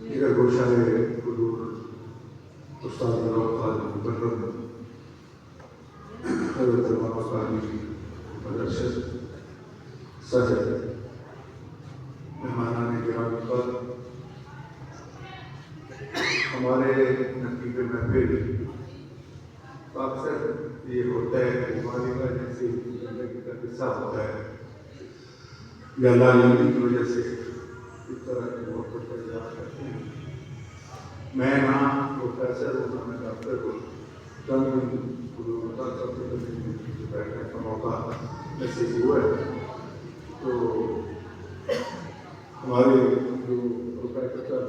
دیگر گوشہ حضور استاد قادر مکرم حضرت مولانا قاری مدرسہ صاحب، مہمانان گرامی پر، ہمارے نقیب محفل اکثر یہ ہوتا ہے کہ ہماری وجہ سے زندگی کا قصہ ہوتا ہے یا لالمی کی وجہ سے اس طرح کی محبت کا اظہار کرتے ہیں. میں نہ پروفیسر ہوں نہ میں ڈاکٹر ہوں، چند بیٹھنے کا موقع نصیب ہوا ہے. تو ہمارے جو پروفیسر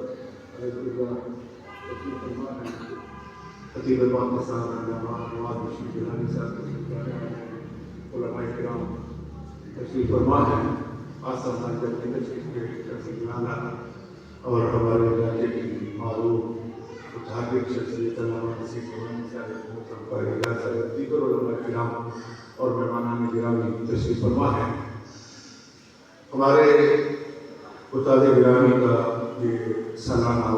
خطیب پاکستان علامہ نواز رشید گیلانی صاحب علماء کرام تشریف فرما ہیں، آسان تشریف لانا، اور ہمارے علاقے کی معروف متحرک شخصیت علامہ نصیر گیلانی صاحب، محترم قاری اعجاز صاحب، دیگر علماء کرام اور مہمانان گرامی تشریف فرما ہیں. ہمارے استاد گرامی کا یہ سالانہ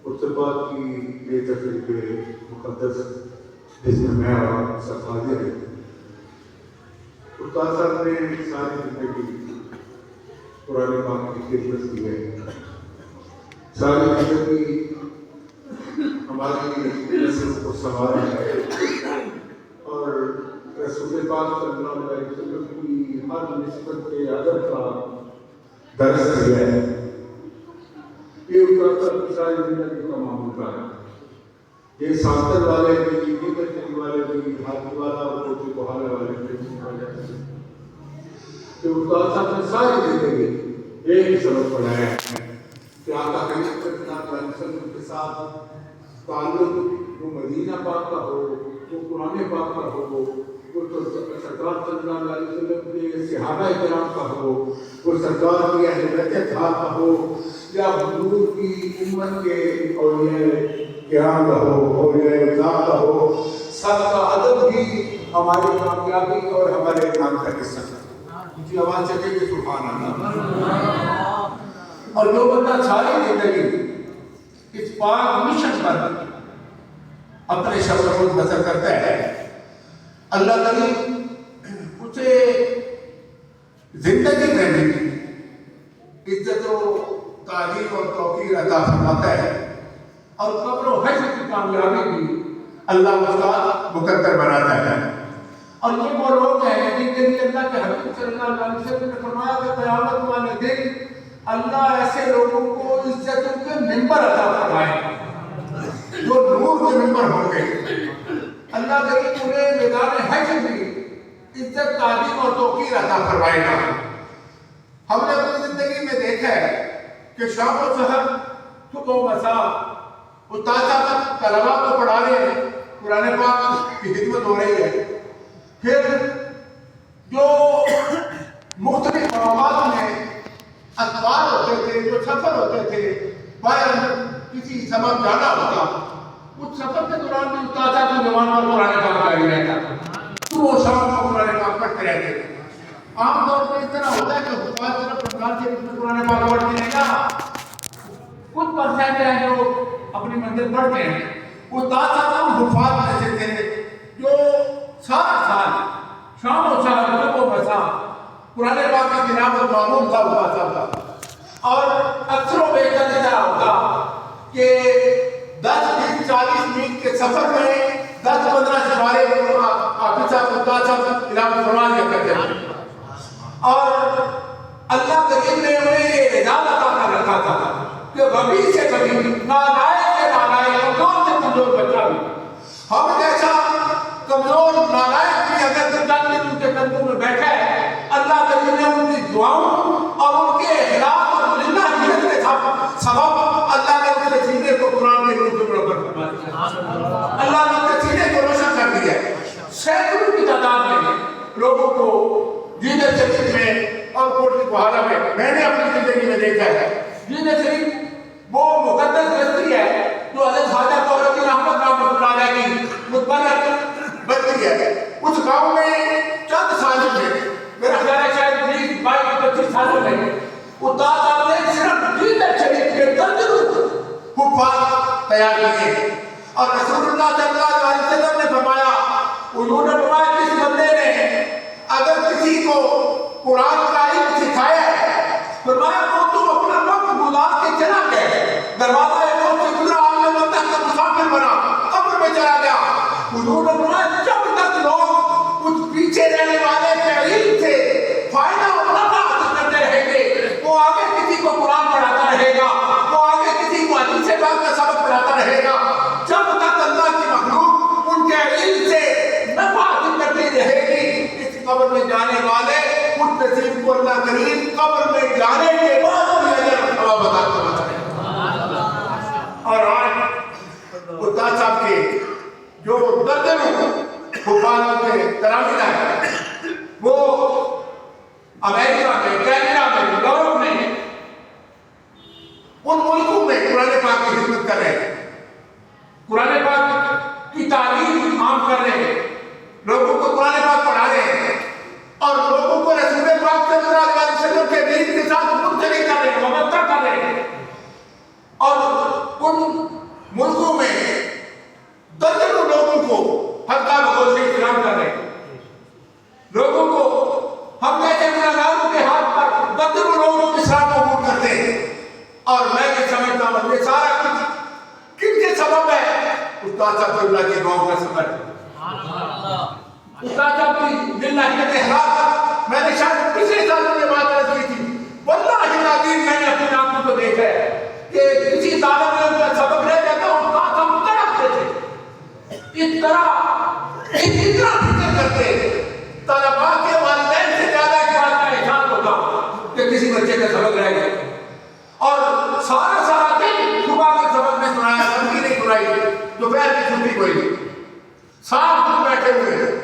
ارتباط کی یہ تقریب مقدس جس میں میں اور سب حاضر ہیں. استاد صاحب نے ساری زندگی قرآن پاک کی خدمت کی ہے. ساری زندگی ہماری نسل کو سنوارا ہے اور رسول پاک صلی اللہ علیہ وسلم کی ہر نسبت کے ادب کا درس دیا ہے. یہ استاد ساری زندگی کا معمول ہے. یہ سانتر والے بھی، دیگر چلی والے بھی، ہاتھی والا اور کوچی کوہالے والے بھی کہ استاد صاحب نے ساری زندگی ایک ہی سبق پڑھایا ہے کہ آقا کریم صلی اللہ علیہ وسلم کے ساتھ تعلق وہ مدینہ پاک کا ہو، وہ قرآن پاک کا ہو، وہ سرکار صلی اللہ علیہ وسلم کے صحابہ کرام کا ہو، وہ سرکار کی اہل بیت کا ہو، یا حضور کی امت کے اولیاء کرام کا ہو، اولیاء اللہ کا ہو. سب کا ادب بھی ہماری کامیابی اور ہمارے نام کا حصہ ہے. کی آواز چکے کہ سبحان اللہ. اور جو بندہ ساری زندگی اس پاک مشن پر اپنے شب و روز بسر کرتا ہے، اللہ تعالی اسے زندگی میں بھی عزت و تعظیم اور توقیر عطا فرماتا ہے، اور قبر و حشر کی کامیابی بھی اللہ اس کا مقدر بناتا ہے. اور یہ وہ لوگ ہیں جن کے لیے اللہ کے حبیب صلی اللہ علیہ وسلم نے فرمایا کہ قیامت والے دن اللہ ایسے لوگوں کو عزت کے ممبر عطا فرمائے جو نور کے ممبر ہوں گے. اللہ کریم انہیں میدان حشر میں عزت، تعظیم اور توقیر عطا فرمائے گا. ہم نے اپنی زندگی میں دیکھا ہے کہ شام و سحر، صبح و مساء استاد صاحب طلباء کو پڑھا رہے ہیں، قرآن پاک کی خدمت ہو رہی ہے. پھر جو مختلف مقامات میں اخبار ہوتے تھے، جو سفر ہوتے تھے، باہر کسی سبب جانا ہوتا، اس سفر کے دوران بھی استاد صاحب کی زبان پر قرآن پاک جاری رہتا، تو وہ شام کو قرآن پاک پڑھتے رہتے تھے. عام طور پر اس طرح ہوتا ہے کہ حفاظ صرف رمضان سے قرآن پاک پڑھتے ہیں گا، کچھ پرسنٹ ہیں جو اپنی منزل پڑھتے ہیں. استاد صاحب حفاظ میں سے تھے جو سارا سال شام و سحر، صبح و مساء قرآن پاک کی تلاوت معمول تھا استاد صاحب کا. اور اکثر و بیشتر ایسا ہوتا کہ 10-20-40 میل کے سفر میں 10-15 سپارے حافظ صاحب استاد صاحب تلاوت فرما دیا کرتے ہیں. اور اللہ کریم نے انہیں یہ اعزاز عطا کر رکھا تھا کہ غبی سے غبی، نالائق سے نالائق، کمزور سے کمزور بچہ بھی، ہم جیسا کمزور نالائق بھی اگر جنت ان کے قدموں میں بیٹھا ہے، اللہ کریم نے ان کی دعاؤں اور ان کے اخلاص اور للہیت کے سبب اللہ نے ان کے سینے کو قرآن کے نور سے منور فرما دیا. اللہ نے ان کے سینے کو روشن کر دیا. سینکڑوں کی تعداد میں لوگوں کو جینے شریف میں اور کوٹلی کوہالہ میں نے اپنی زندگی میں دیکھا ہے. جینے شریف وہ مقدس بستی ہے جو حضرت خواجہ فخرالدین احمد رحمۃ اللہ علیہ کی متبرک بستی ہے. اس گاؤں میں چند سالوں میں، میرا خیال ہے شاید 20-22-25 سالوں میں استاد صاحب نے صرف تیار کیے. اور رسول اللہ صلی اللہ علیہ وسلم نے فرمایا, انہوں نے فرمایا کس بندے نے اگر کسی کو قرآن کا علم سکھایا ہے, فرمایا وہ تم اپنا وقت گزار کے چلا گئے, دروازہ موت سے گزرا, آگے بندہ کا مسافر بنا, قبر میں چلا گیا. انہوں نے فرمایا جب تک لوگ اس پیچھے رہنے والے کے علم سے فائدہ اور نفع حاصل کرتے رہیں گے, وہ آگے کسی کو قرآن پڑھاتا رہے گا, وہ آگے کسی کو حدیث پاک کا سبق پڑھاتا رہے گا, جب تک اللہ کی مخلوق ان کے علم سے نفع حاصل کرتی رہے گی. اس قبر میں جانے والے اس نصیب کو اللہ کریم قبر میں جانے کے بعد بھی اجر و ثواب عطا فرماتا ہے. اور آج استاد صاحب کے جو درجنوں حفاظوں کے تلامذہ ہیں, وہ امریکہ میں, کینیڈا میں, یورپ میں, ان ملکوں میں قرآن پاک کی خدمت کر رہے ہیں, قرآن پاک کی تعلیم عام کر رہے ہیں, لوگوں کو قرآن پاک پڑھا رہے ہیں, اور لوگوں کو رسول پاک صلی اللہ علیہ وسلم کے دین کے ساتھ منسلک کر رہے ہیں, وابستہ کر رہے ہیں. اور ان ملکوں میں درجنوں لوگوں کو حلقہ بغور سے احترام کر رہے ہیں. لوگوں کو ہم جیسے گناہگاروں کے ہاتھ پر درجنوں لوگوں کے ساتھ قبول کرتے ہیں. اور میں یہ سمجھتا ہوں یہ سارا کچھ کن کے سبب ہے؟ استاد صاحب اللہ کے گاؤں کا سفر. استاد صاحب کی للہیت احراف میں نے شاید پچھلے سال میں بات عرض کی تھی. واللہ العظیم میں نے اپنی آنکھوں کو دیکھا ہے کہ کسی طالب علم کا سبق رہ جاتا ہوں, استاد صاحب تڑپتے تھے, اس طرح اتنا فکر کرتے طلباء کے والدین سے زیادہ اس بات کا احساس ہوتا کہ کسی بچے کا سبق رہ گیا. اور سارا دن صبح کا سبق میں سنایا, سبقی نہیں سنائی, دوپہر کی چھٹی کوئی نہیں, ساتھ دن بیٹھے ہوئے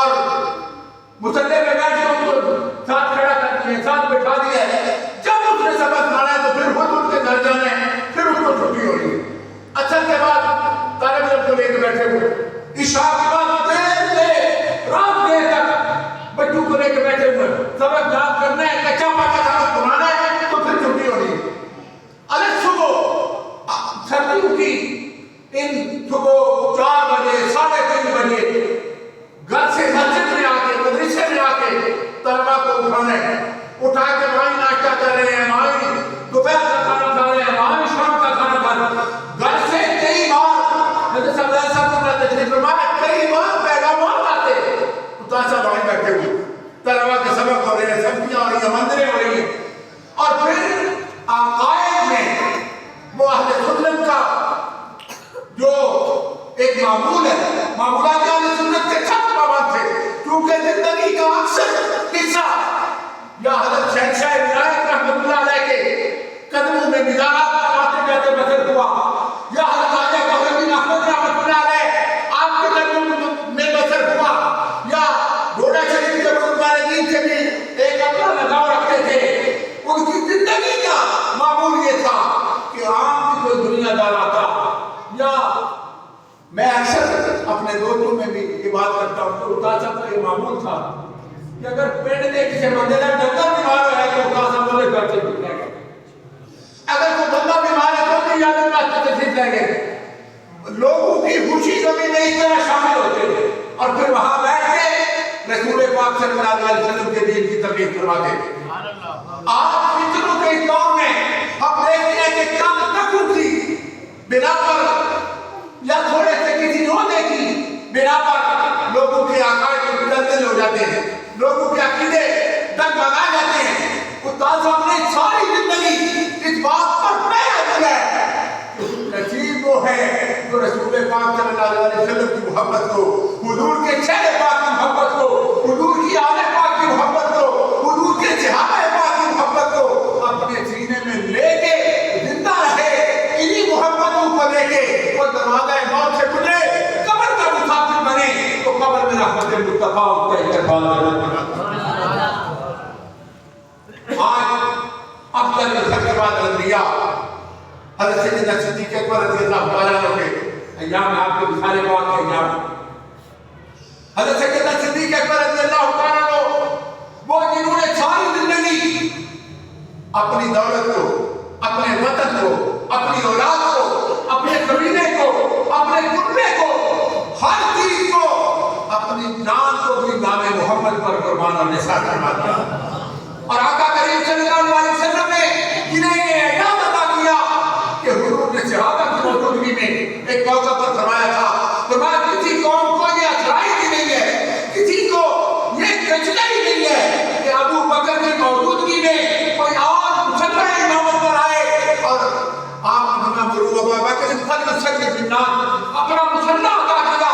اور مسلح پہ بیٹھے ان کو ساتھ کھڑا کر دیا, ساتھ بٹھا دیا ہے. جب اس نے سبق سنانا ہے تو پھر خود ان کے گھر جانا ہے, پھر اس کو چھٹی ہو رہی ہے. اچھا کے بعد طالب علم کو لے کے بیٹھے ہوئے, عشاء کے بعد دیر رات دیر تک بچوں کو لے کے بیٹھے ہوئے, سبق یاد کرنا ہے, کچا پکا سبق سنانا ہے, تو پھر چھٹی ہو رہی ہے. الگ صبح سردیوں کی ان صبح 4 بجے 3:30 بجے گھر سے مسجد میں آ کے, مدرسے میں آ کے طلبا کو اٹھانا ہے, اٹھا کے وہیں ناشتہ کر رہے ہیں, وہیں دوپہر کا کھانا کھا رہے ہیں, وہیں شام کا کھانا کھا رہے ہیں. گھر سے کئی بار حضرت صلی اللہ علیہ وسلم نے تشریف فرمایا, کئی بار پیغامات آتے, استاد صاحب وہیں بیٹھے ہوئے, طلبا کے سبق ہو رہے ہیں, سبزیاں ہو رہی ہیں, منظریں ہو رہی ہیں. اور پھر عقائد میں وہ اہل سنت کا جو ایک معمول ہے, معمولات اہل سنت کے سخت پابند تھے, کیونکہ زندگی کا اکثر حصہ یا حضرت شہنشاہ ولایت رحمۃ اللہ علیہ کے قدموں میں مزارات آتے جاتے بسر ہوا, یا حضرت خواجہ بہرالدین احمد رحمۃ اللہ علیہ آپ کے قدموں میں بسر ہوا, یا گھوڑا شریف کے بزرگان دین سے بھی ایک اپنا لگاؤ رکھتے تھے. ان کی زندگی کا معمول یہ تھا کہ عام کی کوئی دنیا دار آتا, یا میں اکثر اپنے دوستوں میں بھی یہ بات کرتا ہوں کہ استاد صاحب کا یہ معمول تھا کہ اگر پیٹ میں کسی بندے کا ڈنگر بیمار ہے تو استاد صاحب بولے گھر سے لیں گے, اگر کوئی بندہ بیمار ہے تو بھی عادت راستے تشریف لیں گے. لوگوں کی خوشی غمی میں اس طرح شامل ہوتے تھے, اور پھر وہاں بیٹھ کے رسول پاک صلی اللہ علیہ وسلم کے دین کی تبلیغ کرواتے تھے. آج فتنوں کے اس دور میں ہم دیکھتے ہیں کہ چند تکوں کی بنا پر یا تھوڑے سے کسی عہدے کی بنا پر لوگوں کے عقائد متبدل ہو جاتے ہیں, لوگوں کے عقیدے ڈگمگا جاتے ہیں. استاد صاحب نے ساری زندگی اس بات پر پیغام دیا ہے کہ نصیب وہ ہے جو رسول پاک صلی اللہ علیہ وسلم کی محبت کو, حضور کے چہرے پاک کی محبت کو, حضور کی آل پاک کی محبت کو, حضور کے صحابہ پاک کی محبت کو اپنے سینے میں لے کے زندہ رہے. انہی محبتوں کو لے کے وہ دروازہ موت سے گزرے, قبر کا مسافر بنے, تو قبر میں رحمت مصطفیٰ کا استقبال کرے. آج افضل الخلق بعد الانبیاء حضرت سیدنا صدیق اکبر رضی اللہ تعالیٰ عنہ کے ایام میں, آپ کے وصال پاک کے ایام, حضرت سیدنا صدیق اکبر رضی اللہ تعالیٰ عنہ وہ جنہوں نے ساری زندگی اپنی دولت کو, اپنے وطن کو, اپنی اولاد کو, اپنے قبیلے کو، اپنے کنبے کو، ہر چیز کو، اپنی جان کو بھی نام محمد پر قربان اور نثار فرما دیا۔ اور آقا کریم صلی اللہ علیہ وسلم نے انہیں یہ اعلان عطا کیا کہ حضور نے صحابہ کی موجودگی میں ایک موقع پر فرمایا تھا، فرمایا کسی قوم کو یہ اچھائی بھی نہیں ہے، کسی کو یہ کچلا ہی نہیں ہے کہ ابو بکر کی موجودگی میں کوئی اور مسلح امامت پر آئے اور آپ ہمیں ابو بکر فلسفہ کے نام اپنا مسلح عطا کیا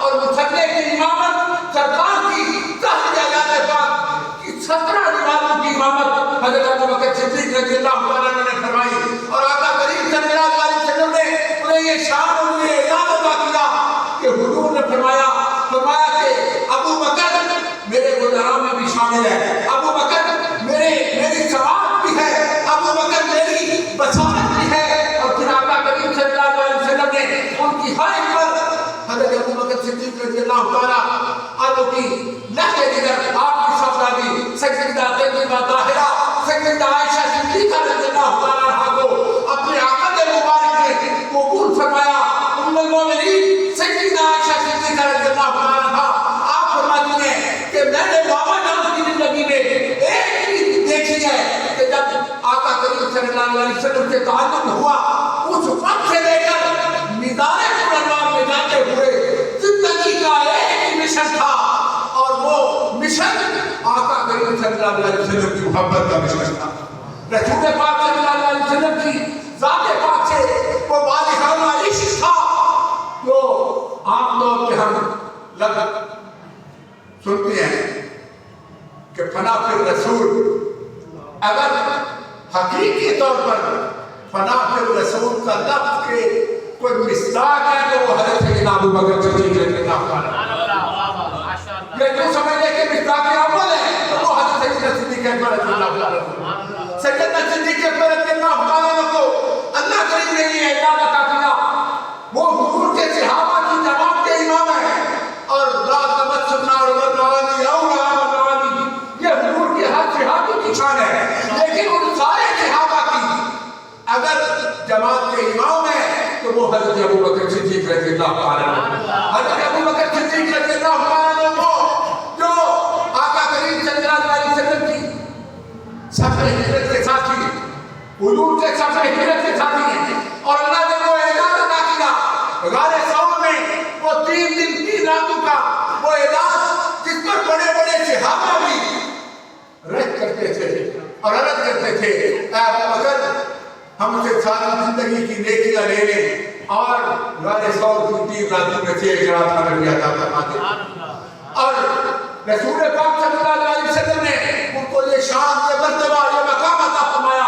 اور مسلح کی امامت سرکار کی تحت اعلان پاک کی 17 نمازوں کی امامت حضرت ابو بکر صدیق رضی اللہ عنہ نے فرمائی، اور آقا کریم صلی اللہ علیہ وسلم نے انہیں یہ شان اور یہ اعلان عطا کیا کہ حضور نے فرمایا کہ ابو بکر میرے گلزاروں میں بھی شامل ہے، ابو بکر میری سوات بھی ہے، ابو بکر میری بصارت بھی ہے۔ اور پھر آقا کریم صلی اللہ علیہ وسلم نے ان کی ہر ایک پر حضرت ابو بکر صدیق رضی اللہ تعالیٰ عنہ کی لہجے دیگر آپ کی صاحبزادی سیدہ طیبہ طاہرہ سیدہ عائشہ صدیقہ رضی اللہ تعالیٰ عنہ کو اپنے عقد مبارک میں قبول فرمایا۔ ام المومنین سیدہ عائشہ صدیقہ رضی اللہ تعالیٰ عنہ آپ فرماتی ہیں کہ میں نے بابا جان کی زندگی میں ایک چیز دیکھی ہے کہ جب آقا کریم صلی اللہ علیہ وسلم سے تعلق ہوا اس وقت سے لے کر میدان پرانوار میں جاتے ہوئے زندگی کا ایک ہی مشن تھا، اور وہ مشن آقا کریم صلی اللہ علیہ وسلم کی محبت کا مشن تھا، رسول پاک صلی اللہ علیہ وسلم کی ذات پاک سے وہ والہانہ عشق تھا جو عام طور پہ ہم لفظ سنتے ہیں کہ فنا فی رسول، اگر حقیقی طور پر فنا فی رسول کا لفظ کے کوئی مصداق ہے تو وہ حضرت سیدنا ابو بکر صدیق رضی اللہ عنہ، یہ جو سمجھے کہ مصداق اول ہے تو وہ حضرت سیدنا صدیق اکبر رضی اللہ عنہ، سیدنا صدیق اکبر رضی اللہ عنہ کو اللہ کریم نے یہ اعلان عطا کیا، وہ حضور کے صحابہ کی جماعت کے امام ہیں، اور لا تمسوا النار والنوانی اولا والنوانی یہ حضور کے ہر صحابی کی شان ہے، لیکن ان سارے صحابہ کی اگر جماعت کے امام ہیں تو وہ حضرت ابو بکر صدیق رضی اللہ عنہ، حضرت ابو بکر صدیق رضی اللہ عنہ وہ جو آقا کریم صلی اللہ علیہ وسلم کی سفر ہجرت کے ساتھی، حضور کے سفر ہجرت کے ساتھی ہیں، اور اللہ نے وہ اعلان عطا کیا غار ثور میں، وہ 3 دن 3 راتوں کا وہ اعلان جس پر بڑے بڑے صحابہ بھی رد کرتے تھے اور عرض کرتے تھے اے ابو بکر ہم سے ساری زندگی کی نیکیاں لے لیں اور غار ثور کی 3 راتوں میں سے ایک رات ہمیں بھی عطا فرما دیں، اور رسول پاک صلی اللہ علیہ وسلم نے ان کو یہ شان یہ مرتبہ یہ مقام عطا فرمایا۔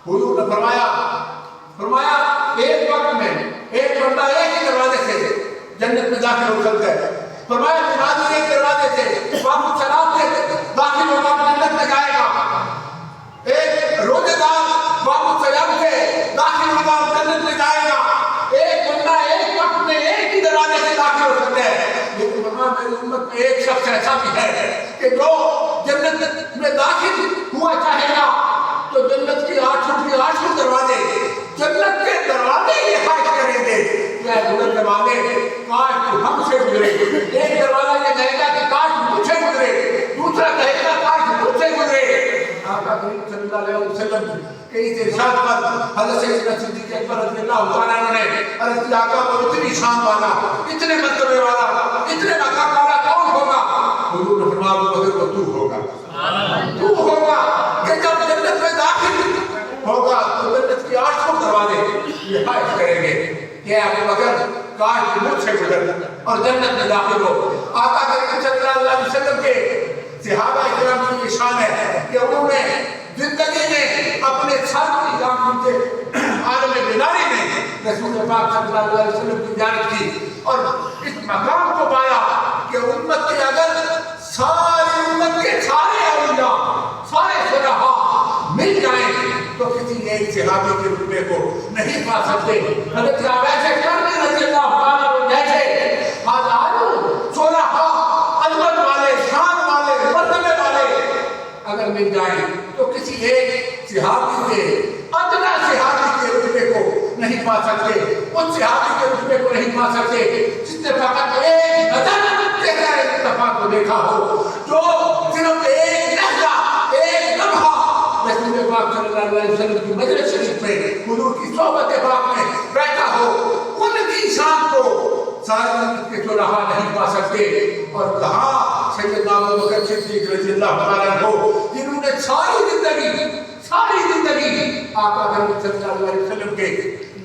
حضور نے فرمایا ایک وقت میں ایک بندہ ایک ہی دروازے سے جنت میں داخل ہو سکتا ہے، فرمایا نمازی ایک دروازے سے باب الصلاۃ سے داخل ہو کر جنت میں جائے گا، ایک روزے دار باب الصیام سے داخل ہو کر جنت میں جائے گا، ایک بندہ ایک وقت میں ایک ہی دروازے سے داخل ہو سکتا ہے، لیکن فرمایا میری امت میں ایک شخص ایسا بھی ہے کہ جو جنت میں داخل ہوا چاہے گا تو جنت کی 8 دروازے جنت کے دروازے ہی حائط کریں گے، یہ جنت دروازے کاش ہم سے گزرے، ایک دروازہ یہ کہے گا کہ کاش مجھ سے گزرے، دوسرا کہے گا کاش مجھ سے گزرے۔ آقا کریم صلی اللہ علیہ وسلم کے اس ارشاد پر حضرت سیدنا صدیق اکبر رضی اللہ تعالیٰ عنہ نے عرض کیا آقا وہ اتنی شان والا، اتنے مرتبے والا، اتنے مقام والا کون ہوگا؟ حضور نے فرمایا ابو بکر وہ تو ہوگا، تو ہوگا کہ جب جنت میں داخل ہوگا تو جنت کی 8 دروازے یہ حائط کریں گے کہ ابو بکر کاش مجھ سے گزر اور جنت میں داخل ہو۔ آقا کریم صلی اللہ علیہ وسلم کے صحابہ کرام کی شان ہے کہ انہوں نے زندگی میں اپنے سر کی جان کے عالم بیداری میں رسول پاک صلی اللہ علیہ وسلم کی زیارت کی اور اس مقام کو پایا کہ امت کے اگر ساری امت کے سارے اولیاء سارے صحابہ مل جائیں تو کسی ایک صحابی کے رتبے کو نہیں پا سکتے۔ حضرت ویسے کرنے رضی اللہ تعالیٰ عنہ جیسے ہزاروں صحابہ عظمت والے شان والے مرتبے والے اگر مل جائیں تو کسی ایک صحابی کے ادنا صحابی کے رتبے کو نہیں پا سکتے۔ وہ تم صحابی کے رتبے کو نہیں پا سکتے جس نے فقط ایک نظر تیرا اتفاق کو دیکھا ہو، جو صرف ایک لہجہ ایک لمحہ رسول پاک صلی اللہ علیہ وسلم کی مجلس شریف میں حضور کی صحبت پاک میں بیٹھا ہو، ان کی شان کو سارے امت کے شرحاء نہیں پا سکتے۔ اور کہاں سیدنا ابوبکر صدیق رضی اللہ تعالیٰ عنہ جنہوں نے ساری زندگی آقا کریم صلی اللہ علیہ وسلم کے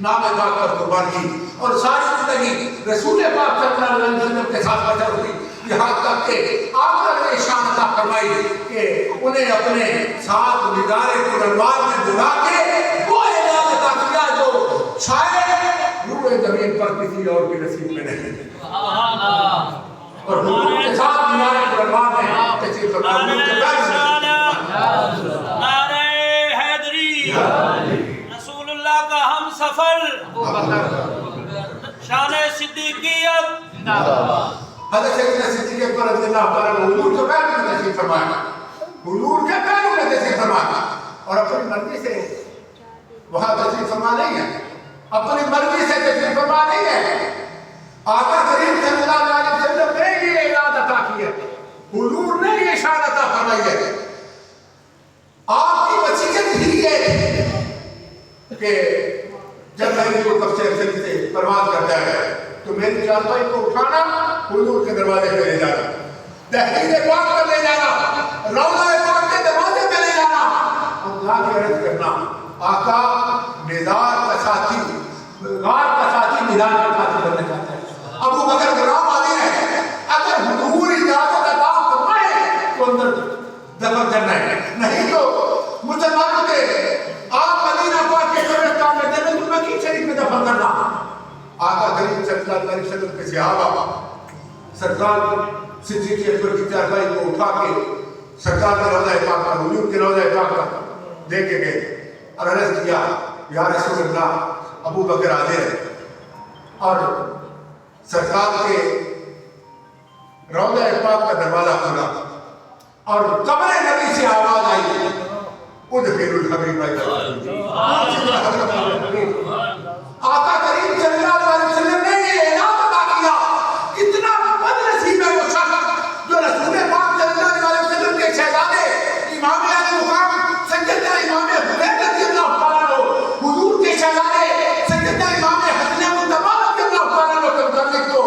نام پاک پر قربان کی، اور ساری زندگی رسول پاک صلی اللہ علیہ وسلم کے ساتھ بسر ہوئی، یہاں تک کہ آقا نے شان عطا فرمائی کہ انہیں اپنے ساتھ نگار قربان میں بلا کے وہ اعلان عطا کیا جو شاید روح زمین پر کسی اور کے نصیب میں نہیں۔ اور حضور کے ساتھ نگار قربان میں کسی فرمان کے رسول اللہ کا ہم سفر شان صدیقیت حضرت سیدنا صدیق اکبر رضی اللہ تعالیٰ عنہ حضور کے پیر میں تشریف فرمایا، حضور کے پیروں میں تشریف فرمایا، اور اپنی مرضی سے وہاں تشریف فرما نہیں ہے، اپنی مرضی سے تشریف فرما نہیں ہے۔ آقا کریم صلی اللہ علیہ وسلم نے یہ اعلان عطا کی ہے، حضور نے یہ شان عطا فرمائی ہے۔ آپ کی وصیت ہی ہے کہ جب میں کو کب سے پرواز کرتا ہے تو میری چارپائی کو اٹھانا، حضور کے دروازے پہ لے جانا، دہلیز پاک پر لے جانا، روضہ پاک کے دروازے پہ لے جانا، اور جا کے عرض کرنا آقا بیدار کا ساتھی، غار کا ساتھی، میدان کا ساتھی بننا چاہتا ہے۔ ابو بکر غلام آدمی ہے، اگر حضور اجازت عطا فرمائے تو اندر دفن کرنا ہے، نہیں تو مسلمانوں کے آپ مدینہ پاک کے قبرستان میں جنت المکی شریف میں دفن کرنا۔ آقا کریم صلی اللہ علیہ وسلم کے صحابہ سرکار صدیق اکبر کی چارپائی کو اٹھا کے سرکار کے روضہ پاک پر، حضور کے روضہ پاک پر لے کے گئے اور عرض کیا یا رسول اللہ ابو بکر حاضر ہے، اور سرکار کے روضہ پاک کا دروازہ کھلا اور قبر نبی سے آواز آئی ادخلوا الحبیب آقا کریم صلی اللہ علیہ وسلم نے یہ اعلان عطا کیا۔ کتنا بدنصیب ہے وہ شخص جو رسول پاک صلی اللہ علیہ وسلم کے شہزادے امام علی مقام سیدنا امام حسین رضی اللہ تعالیٰ عنہ، حضور کے شہزادے سیدنا امام حسن مصطفیٰ رضی اللہ تعالیٰ عنہ کے متعلق تو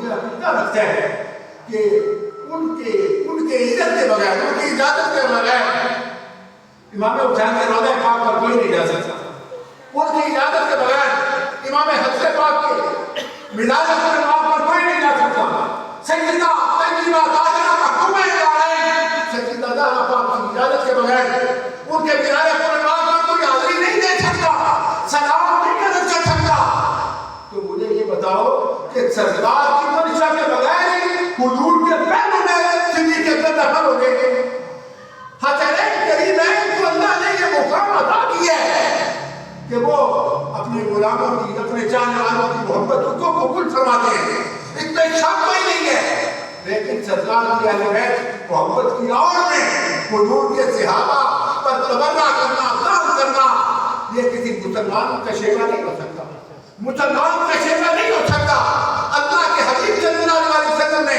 یہ عقیدہ رکھتا ہے کہ ان کے عزت کے بغیر، ان کی اجازت کے بغیر امام حسین کے روضہ پاک پر کوئی نہیں جا سکتا، ان کی اجازت کے بغیر امام حسن پاک کے میدان قربان پر کوئی نہیں جا سکتا۔ سیدہ طیبہ طاہرہ محبوبہ العالمین سیدہ زہرا پاک کی اجازت کے بغیر ان کے میدان قربان پر کوئی حاضری نہیں دے سکتا، سلام نہیں کر سکتا۔ تو مجھے یہ بتاؤ کہ سرکار کی منشا کے بغیر حضور کے پیروں میں صدیق اکبر دفن ہو گئے۔ حسنین کریمین کو اللہ نے یہ مقام عطا کیا ہے کہ وہ اپنے غلاموں کی، اپنے چاہنے والوں کی محبت کو قبول فرماتے ہیں، اس میں شک کوئی نہیں ہے۔ لیکن سرکار کی اہل بیت محبت کی آڑ میں حضور کے صحابہ پر تبرہ کرنا، دان کرنا، یہ کسی مسلمان کا شیوا نہیں ہو سکتا، مسلمان کا شیوا نہیں ہو سکتا۔ اللہ کے حبیب صلی اللہ علیہ وسلم نے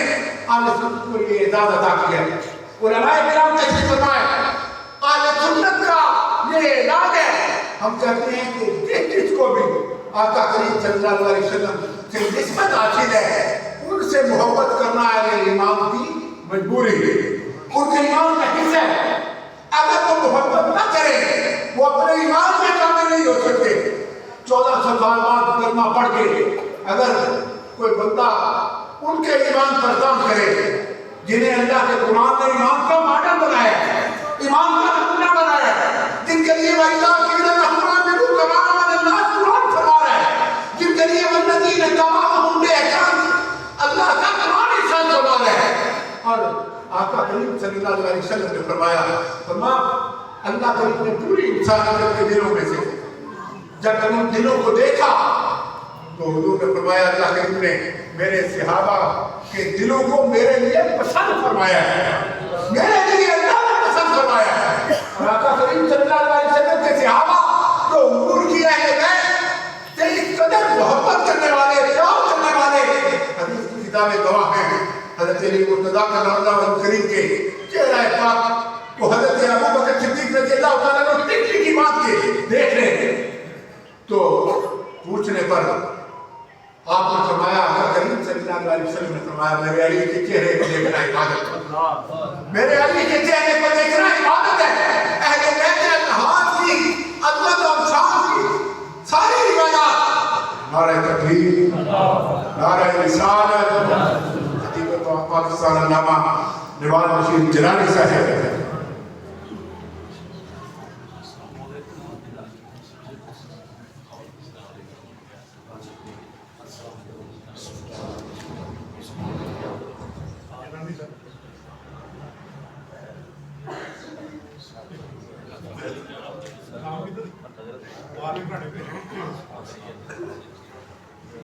اہل سنت کو یہ اعزاز عطا کیا ہے۔ علماء کرام تشریف فرمائے، اہل سنت کا یہ اعلان ہے۔ ہم چاہتے ہیں کہ جس کو بھی آقا کریم صلی اللہ علیہ وسلم سے نسبت حاصل ہے ان سے محبت کرنا اہل ایمان کی مجبوری ہے، ان کے ایمان کا حصہ ہے۔ اگر وہ محبت نہ کرے وہ اپنے ایمان میں کامل نہیں ہو سکتے۔ 1400 سال بعد کلمہ پڑھ کے اگر کوئی بندہ ان کے ایمان پر کام کرے جنہیں اللہ کے قرآن نے ایمان کا ماڈل بنایا ہے، ایمان کا نمونہ بنایا ہے، جن کے لیے وَإِذَا قِيلَ لَهُمْ آمِنُوا كَمَا آمَنَ النَّاسُ قرآن فرما رہا ہے، جن کے لیے وَالَّذِينَ اتَّبَعُوهُم بِإِحْسَانٍ اللہ کا قرآن ارشاد فرما رہا ہے۔ اور آقا کریم صلی اللہ علیہ وسلم نے فرمایا اللہ کریم نے پوری انسانیت کے دلوں میں سے جب ان دلوں کو دیکھا تو حضور نے فرمایا اللہ کریم نے میرے صحابہ کے دلوں کو میرے لیے پسند فرمایا ہے، میرے لیے اللہ نے پسند فرمایا ہے۔ اور آقا کریم صلی اللہ علیہ وسلم کے صحابہ تو حضور کی اہل بیت سے اس قدر محبت تیری مرتضیٰ کا اللہ کریم کے چہرہ پاک کو حضرت ابو بکر صدیق رضی اللہ تعالیٰ نے ٹکلی کی بات کے دیکھ رہے ہیں تو پوچھنے پر آپ نے فرمایا آقا کریم صلی اللہ علیہ وسلم نے فرمایا میرے علی کے چہرے کو دیکھنا عبادت ہے، میرے علی کے چہرے کو دیکھنا عبادت ہے۔ اہل بیت اطہار کی عظمت اور شان کی ساری روایات نعرہ تکبیر، نعرہ رسالت، خطیب پاکستان علامہ نواز بشیر جیلانی صاحب